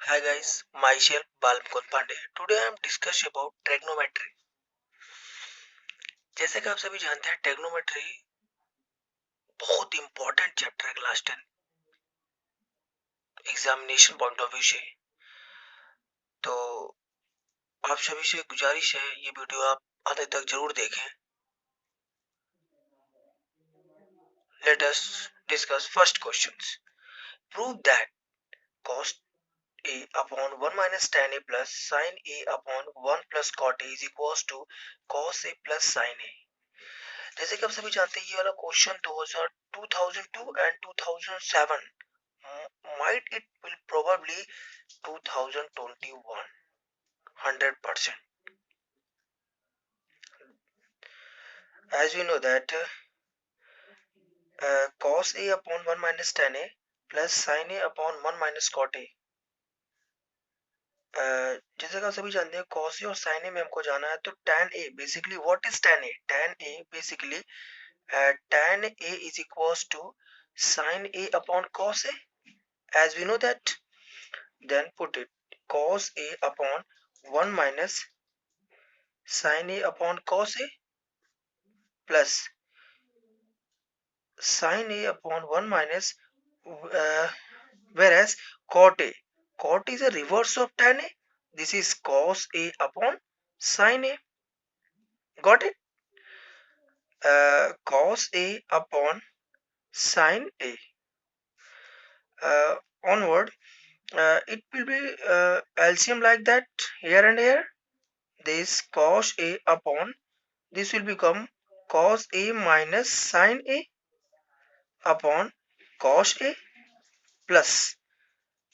Hi guys, myself Balmukund Pandey. Today I am discussing about trigonometry. जैसे कि आप सभी जानते हैं ट्रिग्नोमेट्री बहुत इंपॉर्टेंट चैप्टर है class 10 examination point of view से। तो आप सभी से गुजारिश है ये वीडियो आप आधे तक जरूर देखें। Let us discuss first questions. Prove that cos a upon 1 minus tan a plus sin a upon 1 plus cot a is equals to cos a plus sin a। जैसे कि आप सभी जानते हैं ये वाला question 2002 and 2007 might it will probably 2021 100%। as we know that cos a upon 1 minus tan a plus sin a upon 1 minus cot a। जैसे कि आप सभी जानते हैं cos a और sin a में हमको जाना है तो tan a basically what is tan a basically tan a is equals to sin a upon cos a। as we know that then put it cos a upon 1 minus sin a upon cos a plus sin a upon 1 minus whereas cot is a reverse of tan a. This is cos a upon sin a. Got it? Cos a upon sin a. Onward it will be LCM like that here and here. This cos a upon this will become cos a minus sin a upon cos a plus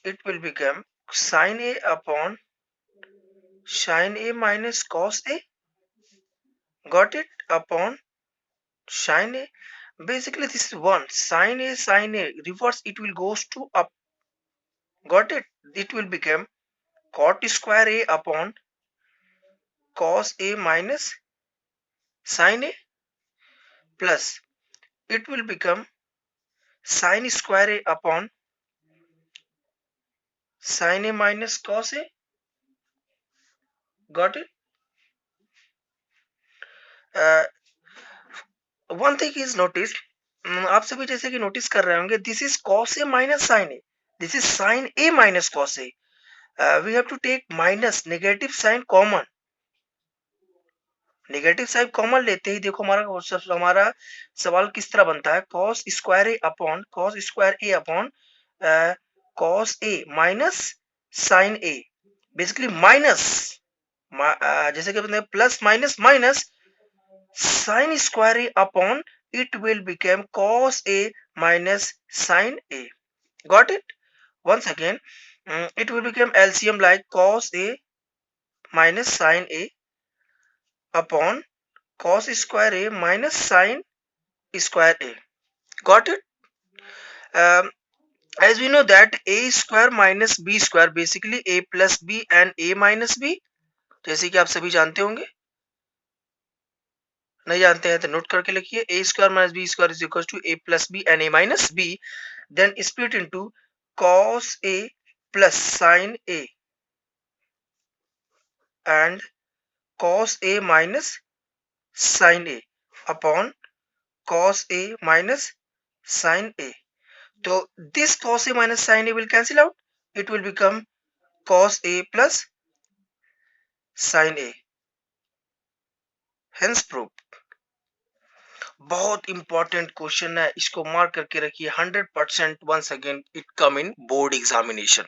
it will become sin a upon sin a minus cos a. Got it? Upon sin a. Basically this is 1 sin a reverse it will goes to up. Got it? It will become cot square a upon cos a minus sin a plus it will become sin square a upon sin a minus cos a। Got it? One thing is notice, आप सभी जैसे कि notice कर रहे होंगे this is cos A minus sine A, this is sine A minus cos A. We have to take minus negative sign common, negative sign common लेते ही देखो हमारा सवाल किस तरह बनता है cos square A upon cos A minus sine A. Basically minus जैसे कि बताते plus minus minus sin square a upon it will become cos a minus sin a। Got it? Once again it will become LCM like cos a minus sin a upon cos square a minus sin square a। Got it? um, as we know that a square minus b square basically a plus b and a minus b, जैसे कि आप सभी जानते होंगे। नहीं जानते हैं तो नोट करके लिखिए a square minus b square is equals to a plus b and a minus b, then split into cos a plus sin a and cos a minus sin a upon cos a minus sin a। So this cos a minus sin a will cancel out, it will become cos a plus sin a, hence proof। बहुत important question है, इसको mark करके रखिए 100%। Once again it come in board examination.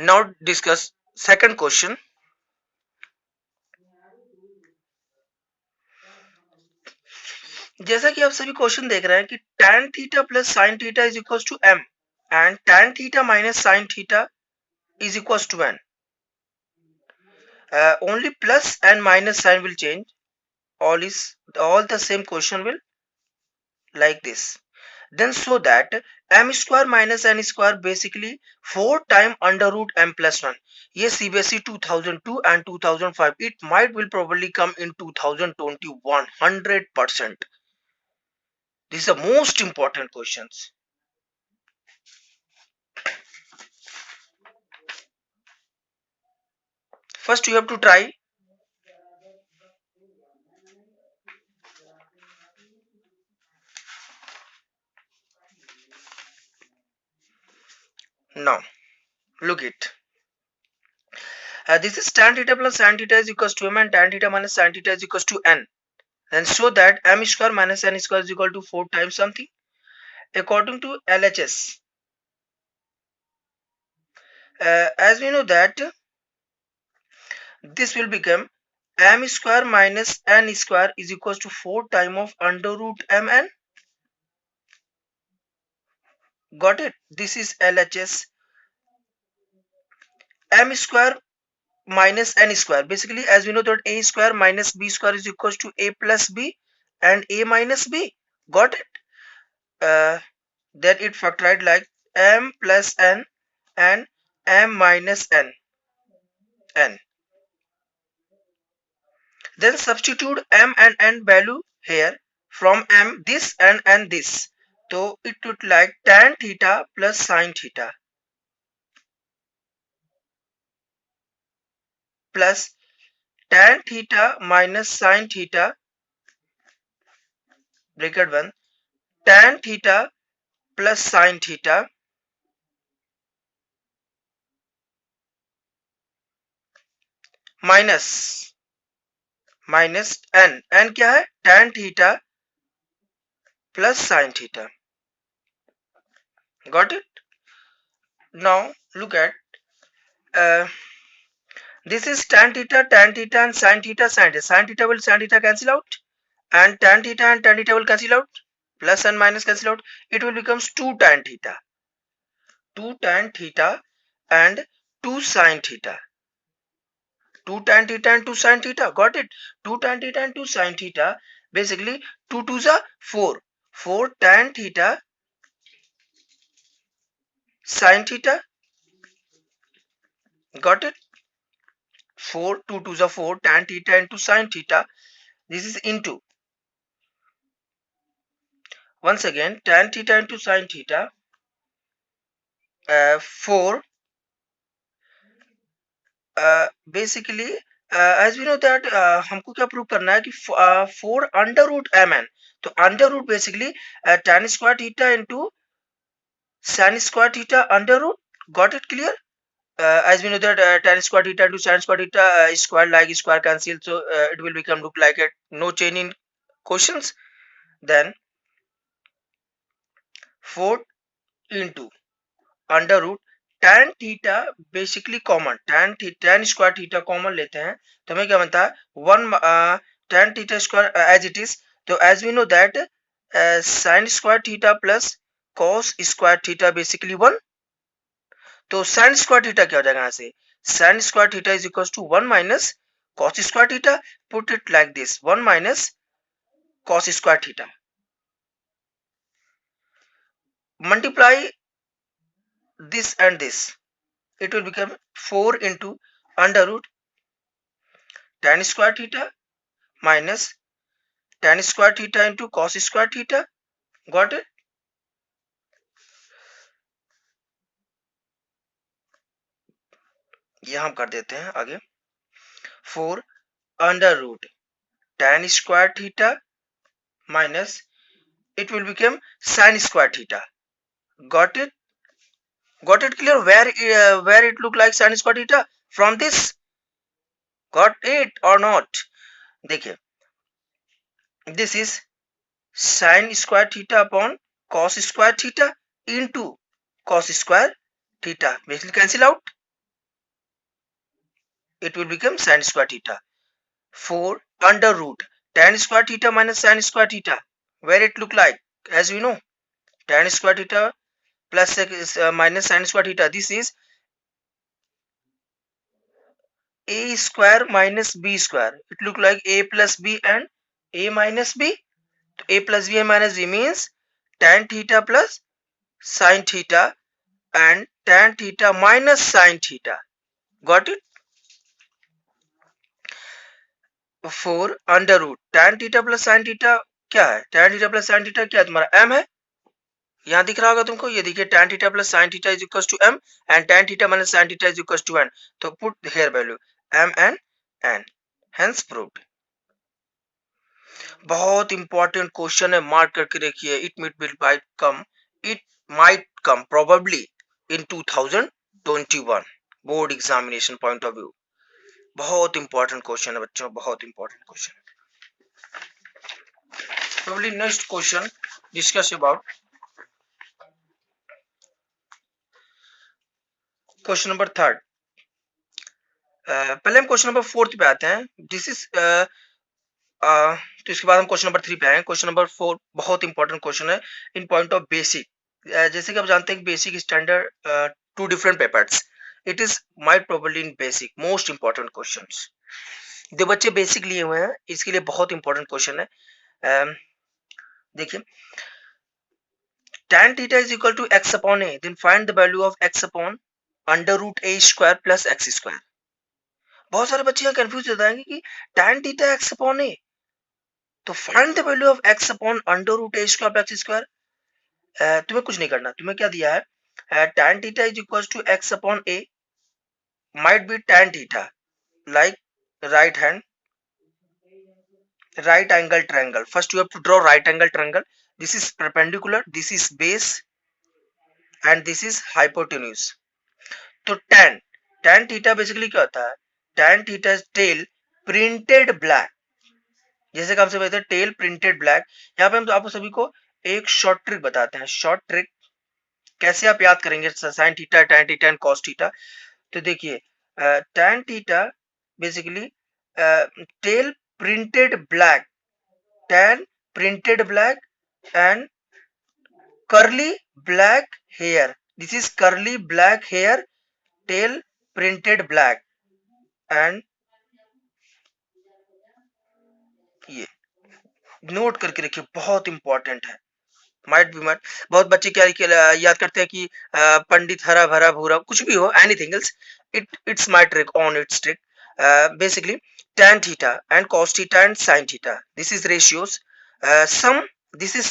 Now discuss second question. जैसा कि आप सभी question देख रहे हैं कि tan theta plus sin theta is equal to m and tan theta minus sin theta is equal to n। only plus and minus sign will change, all the same question will like this। then so that m square minus n square basically 4 time under root m plus 1। ये CBSE 2002 and 2005, it might will probably come in 2021 100%। This is the most important questions। first you have to try. Now look it. This is tan theta plus sin theta is equals to m and tan theta minus sin theta is equals to n. Then show that m square minus n square is equal to 4 times something. According to LHS, as we know that this will become m square minus n square is equals to 4 times of under root mn. Got it? This is LHS. M square minus n square. Basically, as we know that a square minus b square is equals to a plus b and a minus b. Got it? Then it factorized like m plus n and m minus n. Then substitute m and n value here. From m this and n this. So it would like tan theta plus sin theta plus tan theta minus sin theta bracket 1 tan theta plus sin theta minus n क्या है tan theta plus sin theta. Got it? Now look at this is tan theta and sin theta. Sin theta will sin theta cancel out and tan theta will cancel out, plus and minus cancel out. It will becomes 2 tan theta and 2 sin theta. 2 tan theta and 2 sin theta. Got it? 2 tan theta and 2 sin theta. Basically 2 2s are 4. 4 tan theta sin theta. Got it? 4 2 2s are 4 tan theta into sin theta. This is into, once again, tan theta into sin theta. 4 basically as we know that हमको क्या prove करना है कि 4 under root M N. तो under root basically tan square theta into sin square theta under root. Got it clear? As we know that tan square theta into sin square theta square like square cancel, so it will become look like a no change in questions. Then 4 into under root tan theta basically common, tan square theta common लेते हैं तो हमें क्या बनता है 1 tan theta square as it is. तो as we know that sin square theta plus cos square theta basically 1. तो sin square theta क्या हो जाएगा यहाँ से sin square theta is equals to 1 minus cos square theta. Put it like this 1 minus cos square theta. Multiply this and this. It will become 4 into under root tan square theta minus tan square theta into cos square theta. Got it? ये हम कर देते हैं आगे. 4 under root tan square theta minus it will become sin square theta. Got it? Got it clear? Where it look like sin square theta from this? Got it or not? देखिए, this is sin square theta upon cos square theta into cos square theta. Basically cancel out. It will become sin square theta. 4 under root tan square theta minus sin square theta. Where it look like? As we know, tan square theta plus minus sin square theta. This is a square minus b square. It look like a plus b and a minus b. A plus b and minus b means tan theta plus sin theta and tan theta minus sin theta. Got it? 4 under root tan theta plus sin theta क्या है? tan theta plus sin theta क्या है तुम्हारा m है. यहाँ दिख रहा होगा तुमको. ये देखिए tan theta plus sin theta is equals to m and tan theta minus sin theta is equals to n. तो put here value m and n, hence proved। बहुत इंपॉर्टेंट क्वेश्चन है, मार्क करके रखिए। It might come probably in 2021 board examination point of view. बहुत important question है बच्चों, बहुत important question. Probably next question discuss about question number third. पहले हम क्वेश्चन नंबर फोर्थ पे आते हैं। दिस इज तो इसके बाद हम क्वेश्चन नंबर थ्री पे आए। क्वेश्चन नंबर फोर बहुत इंपॉर्टेंट क्वेश्चन है इन पॉइंट ऑफ बेसिक। जैसे कि आप जानते हैं basic standard to different papers, it is might probably in basic most important questions. जो बच्चे बेसिक लिए हुए हैं इसके लिए बहुत इंपॉर्टेंट क्वेश्चन है। देखिए, tan theta is equal to x upon a, then find the value of x upon under root A square plus X square. बहुत सारे बच्चे कंफ्यूज हो जाएंगे कि tan theta x upon a, तो find the value of x upon under root A square plus X square. तुम्हें कुछ नहीं करना, तुम्हें क्या दिया है, tan theta is equal to x upon a might be tan theta like right hand right angle triangle. First you have to draw right angle triangle. This is perpendicular, this is base and this is hypotenuse. तो tan theta basically क्या होता है, tan theta is tell printed black. जैसे कि आपसे बताते हैं tell printed black. यहाँ पे हम तो आपको सभी को एक शॉर्ट ट्रिक बताते हैं। शॉर्ट ट्रिक कैसे आप याद करेंगे sine theta, tan theta and cos theta. तो देखिए, tan theta basically tell printed black, tan printed black and curly black hair. This is curly black hair, tail printed black and ये note करके रखिए, बहुत इंपॉर्टेंट है। Might be might बहुत बच्चे क्या याद करते हैं कि पंडित हरा भरा भूरा, कुछ भी हो, anything else, it's my trick on it's trick. Basically tan theta and cos theta and sin theta, this is ratios. Some, this is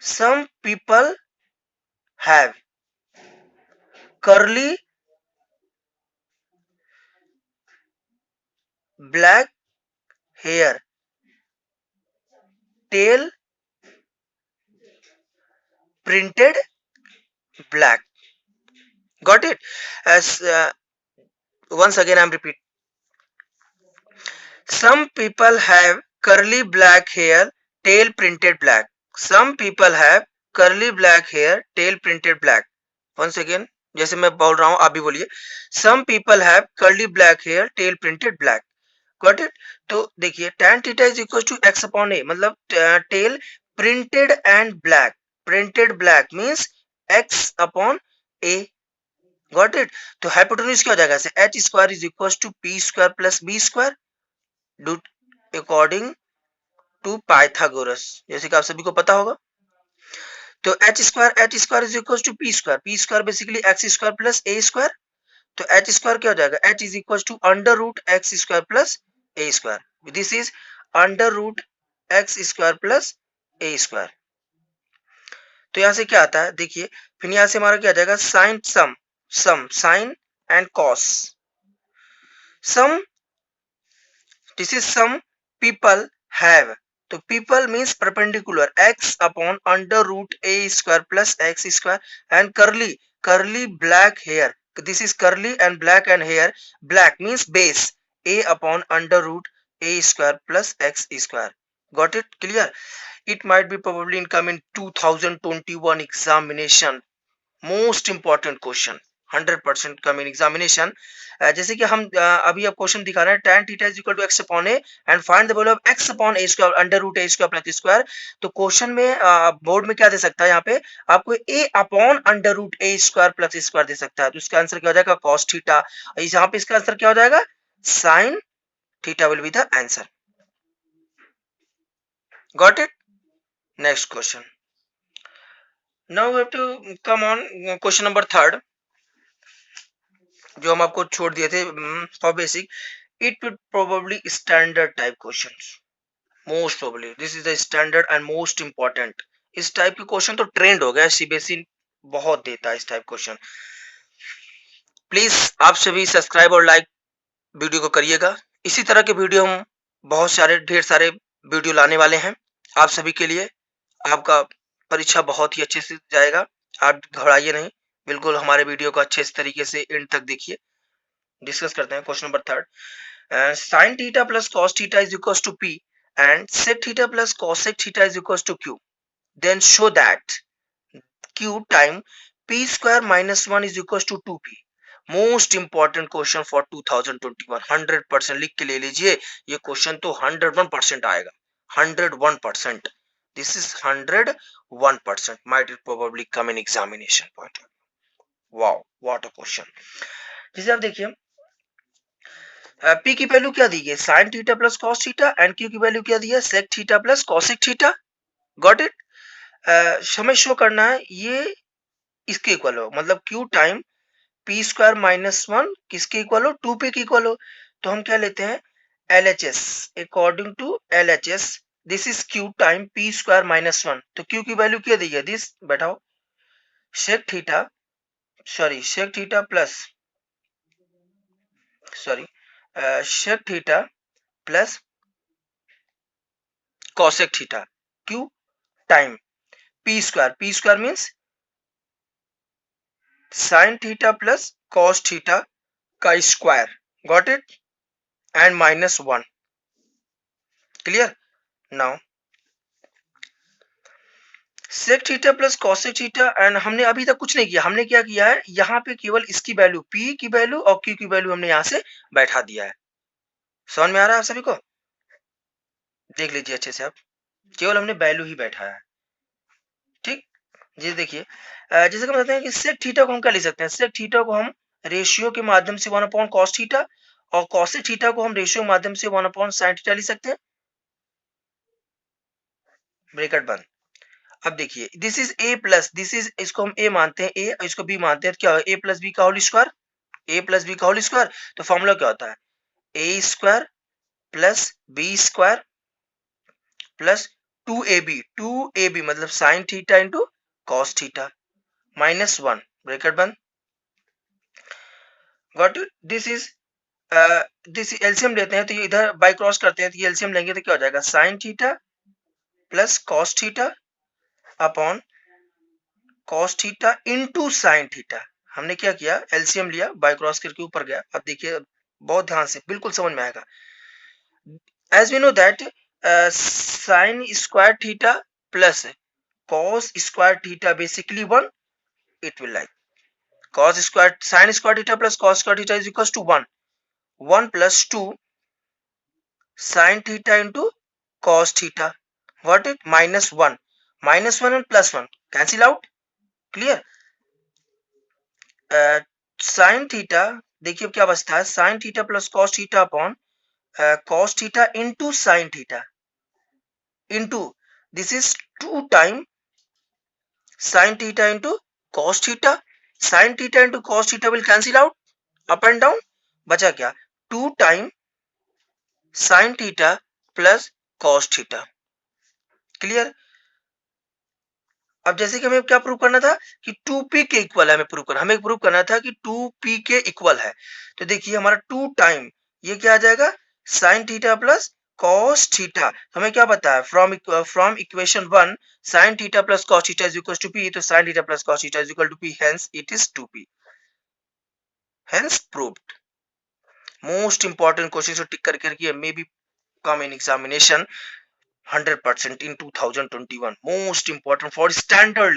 some people have curly black hair, tail printed black. Got it? As once again I'm repeat, some people have curly black hair, tail printed black. Some people have curly black hair, tail printed black. Once again, जैसे मैं बोल रहा हूँ आप भी बोलिए, some people have curly black hair, tail printed black. Got it? तो देखिए tan theta is equal to x upon a, मतलब tail printed and black. Printed black means x upon a. Got it? तो hypotenuse क्या हो जाएगा, H square is equal to P square plus B square do according to Pythagoras, जैसे कि आप सभी को पता होगा। तो H square is equal to P square basically X square plus A square. तो एच स्क्वायर क्या हो जाएगा, H is equal to under root X square plus A square. This is under root X square plus A square. तो यहाँ से क्या आता है देखिए, फिर यहाँ से हमारा क्या आ जाएगा, sine some sine and cos some, this is some people have, तो people means perpendicular x upon under root a square plus x square and curly black hair, this is curly and black hair, black means base a upon under root a square plus x square. Got it? Clear? It might be probably income in 2021 examination, most important question, 100% come in examination. जैसे कि हम अभी अब question दिखा रहे हैं, tan theta is equal to x upon a and find the value of x upon a square under root a square plus square. तो question में बोर्ड में क्या दे सकता है, यहाँ पे आपको a upon under root a square plus square दे सकता है। तो इसका आंसर क्या हो जाएगा, cos थीटा। यहाँ पे इसका आंसर क्या हो जाएगा, sin theta will be the answer. Got it? Next question. Now we have to come on question number third, जो हम आपको छोड़ दिए थे for basic. It will probably standard type questions, most probably this is the standard and most important. इस type के question तो trend हो गया, सीबीएसई बहुत देता है इस टाइप क्वेश्चन। प्लीज आप सभी सब्सक्राइब और लाइक वीडियो को करिएगा। इसी तरह के वीडियो हम बहुत सारे ढेर सारे वीडियो लाने वाले हैं आप सभी के लिए। आपका परीक्षा बहुत ही अच्छे से जाएगा, आप घबराइए नहीं, बिल्कुल हमारे वीडियो को अच्छे तरीके से एंड तक देखिए। डिस्कस करते हैं question number 3। sin theta plus cos theta is equals to p and sec theta plus cosec theta is equals to q. Then show that q time p square minus 1 is equals to 2p. Most important question for 2021, 100% लिख के ले लीजिए। ये question तो 101% आएगा, 101%। This is 101% might it probably come in examination point. Wow, what a question। जैसे आप देखिए P की वैल्यू क्या दी है, sin theta plus cos theta, and Q की वैल्यू क्या दी है, sec theta plus cosec theta. Got it. हमें शो करना है ये इसके इक्वल हो, मतलब Q time P square minus 1 किसके इक्वल हो, 2p के इक्वल हो। तो हम क्या लेते हैं, LHS, according to LHS this is Q time P square minus 1। तो Q की वैल्यू क्या दी है, दिस बैठाओ sec theta, sorry sec theta plus, sorry sec theta plus cosec theta, Q time p square means sin theta plus cos theta का square. Got it, and minus 1। Clear. Now sec theta plus cosec theta, and हमने अभी तक कुछ नहीं किया, हमने क्या किया है, यहाँ पे केवल इसकी वैल्यू p की वैल्यू और q की वैल्यू हमने यहाँ से बैठा दिया है। समझ में आ रहा है आप सभी को, देख लीजिए अच्छे से आप, केवल हमने वैल्यू ही बैठाया है। ठीक, जी देखिए जैसे कि हम कहते हैं कि sec थीटा को हम क्या लिख सकते हैं, sec थीटा को हम रेशियो के माध्यम से 1 अपॉन cos थीटा, और cosec थीटा को हम रेशियो के माध्यम से 1 अपॉन sin थीटा लिख सकते हैं। ब्रैकेट बंद। अब देखिए this is a plus, this is, इसको हम a मानते हैं, a इसको b मानते हैं, तो क्या होगा, a प्लस बी का whole square, a plus B का होल स्क्वायर। तो फॉर्मूला क्या होता है, a square plus B square plus 2ab मतलब sin theta into cos theta minus 1, bracket बंद। Got it. दिस एलसीएम लेते हैं, तो ये इधर बाई क्रॉस करते हैं, तो ये एलसीएम लेंगे तो क्या हो जाएगा, sin theta plus cos theta upon cos theta into sine theta. हमने क्या किया, एलसीएम लिया, बाय क्रॉस करके ऊपर गया। अब देखिए बहुत ध्यान से, बिल्कुल समझ में आएगा। As we know that sine square theta plus cos square theta basically 1, it will like cos square sine square theta plus cos square theta is equals to 1, 1 plus 2 sine theta into cos theta, what it, minus 1, minus 1 and plus 1 cancel out. Clear. Sine theta, देखिए क्या बचता है, sine theta plus cos theta upon cos theta into sine theta into this is 2 time sign theta into cos theta. Sign theta into cos theta will cancel out, up and down, बचा क्या, 2 time sign theta plus cos theta. Clear. अब जैसे कि हमें क्या prove करना था कि 2p के इक्वल है, हमें प्रूव करना था कि 2p के इक्वल है। तो देखिए हमारा 2 टाइम ये क्या आ जाएगा, sin theta plus cos theta. हमें क्या पता है, from equation 1 sin theta plus cos theta is equal to p, तो sin theta plus cos theta is equal to p, hence it is 2p, hence proved. Most important question को tick करके रखिए, may be come in examination 100% in 2021, most important for standard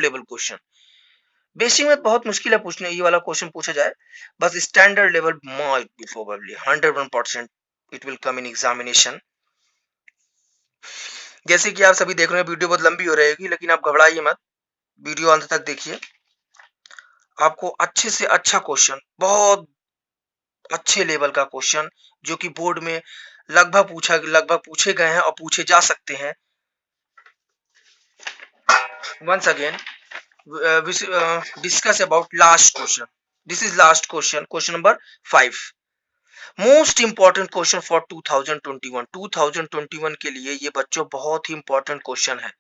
level question। Basic में बहुत मुश्किल है पूछने, ये वाला क्वेश्चन पूछा जाए, बस standard level might be probably 101% it will come in examination। जैसे कि आप सभी देख रहे हैं, वीडियो बहुत लंबी हो रहेगी, लेकिन आप घबराइए मत, वीडियो अंत तक देखिए। आपको अच्छे से अच्छा क्वेश्चन, बहुत अच्छे लेवल का क्वेश्चन, जो कि बोर्ड में लगभग पूछे गए हैं और पूछे जा सकते हैं। once again we discuss about last question। This is last question, question number 5। Most important question for 2021 के लिए ये बच्चों बहुत ही इंपॉर्टेंट क्वेश्चन है।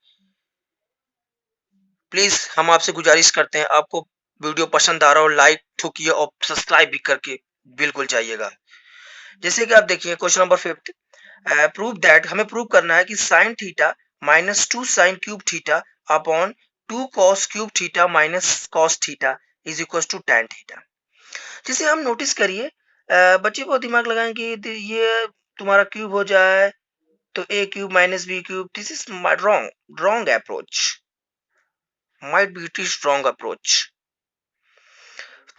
प्लीज हम आपसे गुजारिश करते हैं, आपको वीडियो पसंद आ रहा हो लाइक ठोकिए और सब्सक्राइब भी करके बिल्कुल चाहिएगा। जैसे कि आप देखिए क्वेश्चन नंबर 5, प्रूव दैट, हमें प्रूव करना है कि sine theta minus 2 sine cube theta upon 2 cos cube theta minus cos theta is equal to tan theta. जैसे हम नोटिस करिए, बच्चे बहुत दिमाग लगाएं कि ये तुम्हारा क्यूब हो जाए तो a cube minus b cube, this is wrong approach, might be it is wrong approach.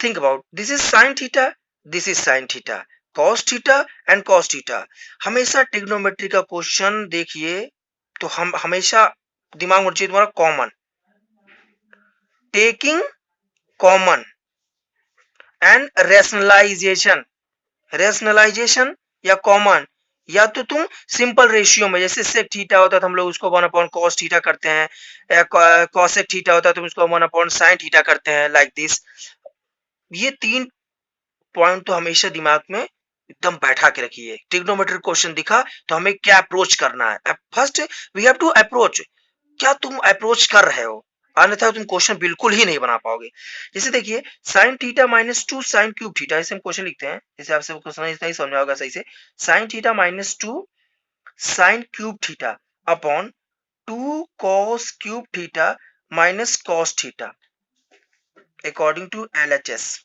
Think about, this is sin theta, this is sin theta, cos theta and cos theta. हमेशा trigonometry का question देखिए तो हम हमेशा दिमाग में चाहिए तुम्हारा common, taking common and rationalisation या कॉमन, या तो तुम सिंपल रेशियो में, जैसे सेक थीटा होता है तो हम लोग उसको 1 अपॉन कॉस थीटा करते हैं, या कॉसेक थीटा होता है तो उसको 1 अपॉन साइन थीटा करते हैं, लाइक दिस। ये 3 पॉइंट तो हमेशा दिमाग में एकदम बैठा के रखिए। ट्रिग्नोमेट्री क्वेश्चन दिखा तो हमें क्या अप्रोच करना है। First we have to approach, क्या तुम अप्रोच कर रहे हो, अन्यथा तुम क्वेश्चन बिल्कुल ही नहीं बना पाओगे। जैसे देखिए sign theta minus 2 sine cube theta, ऐसे हम क्वेश्चन लिखते हैं, जैसे आपसे क्वेश्चन नहीं समझ में होगा सही से, sine theta minus 2 sine cube theta upon 2 cos cube theta minus cos theta according to LHS।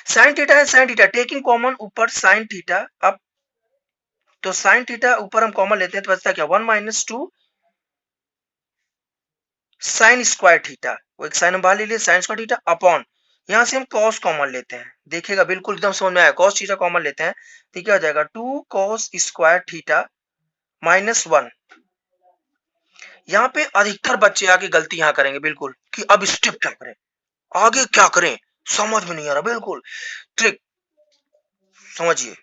Sine theta है, साइन थीटा टेकिंग कॉमन ऊपर साइन थीटा, अब तो साइन थीटा ऊपर हम कॉमन लेते हैं तो बचता क्या, 1 माइनस 2 साइन स्क्वायर थीटा, वो एक साइन हम बाहर ले लिए, साइन स्क्वायर थीटा अपॉन, यहां से हम कॉस कॉमन लेते हैं, देखिएगा बिल्कुल एकदम समझ में आया, कॉस थीटा कॉमन लेते हैं तो क्या हो जाएगा 2 कॉस स्क्वायर थीटा माइनस 1। यहाँ पे अधिकतर बच्चे आके गलती यहाँ करेंगे बिल्कुल कि अब स्टेप क्या करें, आगे क्या करें, समझ में नहीं आ रहा, बिल्कुल ट्रिक समझिए।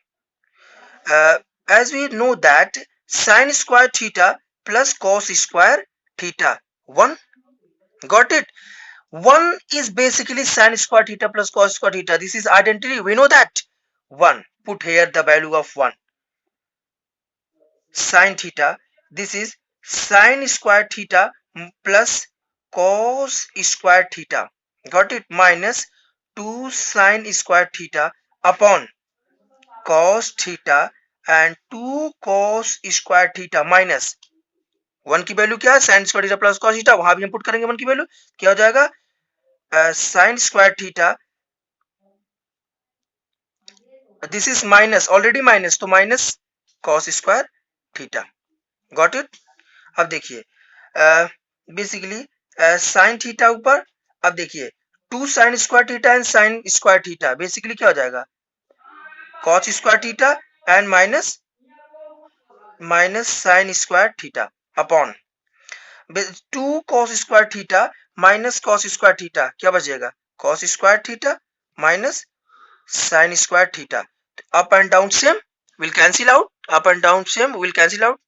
as we know that sin square theta plus cos square theta 1, got it, 1 is basically sin square theta plus cos square theta, this is identity, we know that 1, put here the value of 1, sin theta, this is sin square theta plus cos square theta, got it, minus 2 sin square theta upon cos theta and 2 cos square theta minus 1 की value क्या है, sign square theta plus cos theta, वहां भी हम put करेंगे 1 की value, क्या हो जाएगा sine square theta, this is minus, already minus तो minus cos square theta, got it. अब देखिए बेसिकली साइन थीटा ऊपर, अब देखिए 2 sine square theta and sine square theta, basically क्या हो जाएगा cos square theta and minus sine square theta upon 2 cos square theta minus cos square theta, क्या बचेगा cos square theta minus sin square theta, up and down same will cancel out, up and down same will cancel out.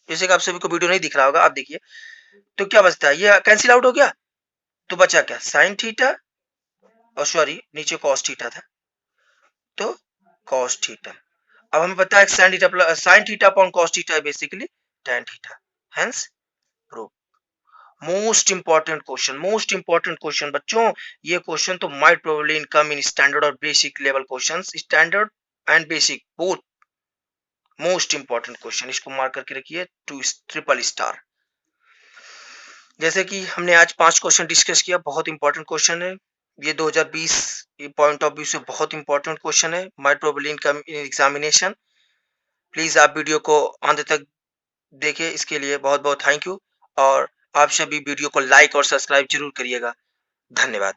जैसे कि आप सभी को video नहीं दिख रहा होगा, आप देखिए तो क्या बचता है, ये कैंसिल आउट हो गया तो बचा क्या sin थीटा, और सॉरी नीचे cos थीटा था तो cos थीटा, अब हमें पता है sin theta plus sin theta upon cos theta है basically tan theta, hence prove. Most important question बच्चों, ये क्वेश्चन तो might probably income in standard और basic level questions, standard and basic both most important question, इसको mark करके रखिए 2 triple star. जैसे कि हमने आज 5 क्वेश्चन डिस्कस किया, बहुत इंपॉर्टेंट क्वेश्चन है ये, 2020 पॉइंट ऑफ व्यू से बहुत इंपॉर्टेंट क्वेश्चन है, might probably income in examination. Please आप वीडियो को अंत तक देखिए, इसके लिए बहुत बहुत थैंक यू, और आप सभी वीडियो को लाइक और सब्सक्राइब जरूर करिएगा, धन्यवाद।